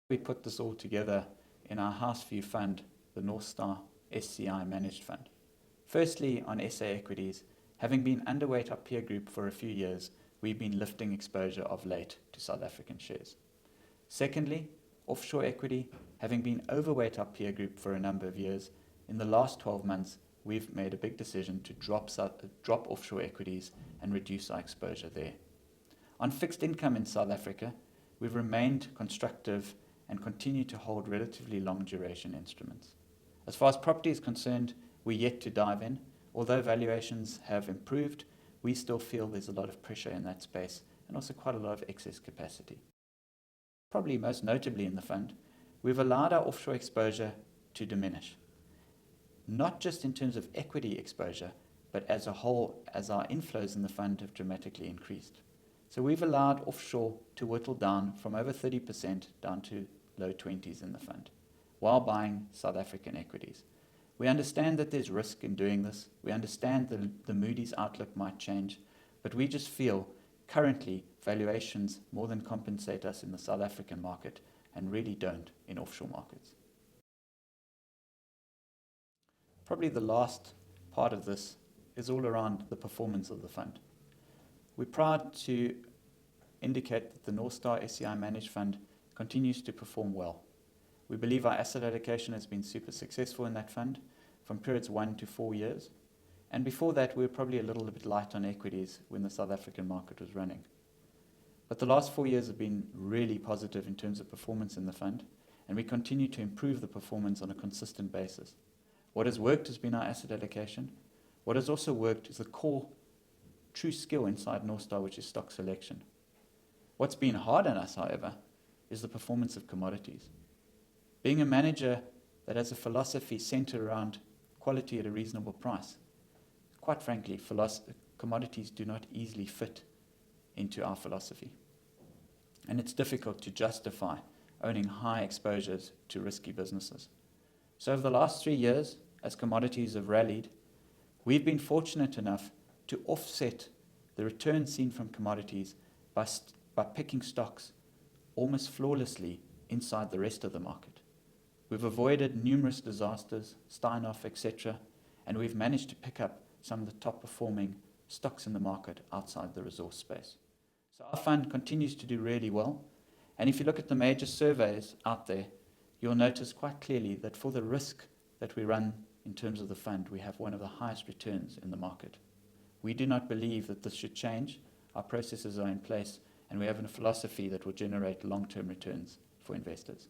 We put this all together in our house view fund, the Northstar SCI Managed Fund. Firstly, on SA equities, having been underweight our peer group for a few years, we've been lifting exposure of late to South African shares. Secondly, offshore equity, having been overweight our peer group for a number of years, in the last 12 months, we've made a big decision to drop offshore equities and reduce our exposure there. On fixed income in South Africa, we've remained constructive and continue to hold relatively long duration instruments. As far as property is concerned, we're yet to dive in. Although valuations have improved, we still feel there's a lot of pressure in that space and also quite a lot of excess capacity. Probably most notably in the fund, we've allowed our offshore exposure to diminish. Not just in terms of equity exposure, but as a whole, as our inflows in the fund have dramatically increased. So we've allowed offshore to whittle down from over 30% down to low 20s in the fund, while buying South African equities. We understand that there's risk in doing this. We understand the Moody's outlook might change, but we just feel currently valuations more than compensate us in the South African market and really don't in offshore markets. Probably the last part of this is all around the performance of the fund. We're proud to indicate that the Northstar SCI Managed Fund continues to perform well. We believe our asset allocation has been super successful in that fund from periods 1 to 4 years. And before that, we were probably a little bit light on equities when the South African market was running. But the last 4 years have been really positive in terms of performance in the fund, and we continue to improve the performance on a consistent basis. What has worked has been our asset allocation. What has also worked is the core true skill inside Northstar, which is stock selection. What's been hard on us, however, is the performance of commodities. Being a manager that has a philosophy centered around quality at a reasonable price, quite frankly, commodities do not easily fit into our philosophy. And it's difficult to justify owning high exposures to risky businesses. So over the last 3 years, as commodities have rallied, we've been fortunate enough to offset the return seen from commodities by picking stocks almost flawlessly inside the rest of the market. We've avoided numerous disasters, Steinhoff, etc., and we've managed to pick up some of the top performing stocks in the market outside the resource space. So our fund continues to do really well. And if you look at the major surveys out there, you'll notice quite clearly that for the risk that we run in terms of the fund, we have one of the highest returns in the market. We do not believe that this should change. Our processes are in place, and we have a philosophy that will generate long-term returns for investors.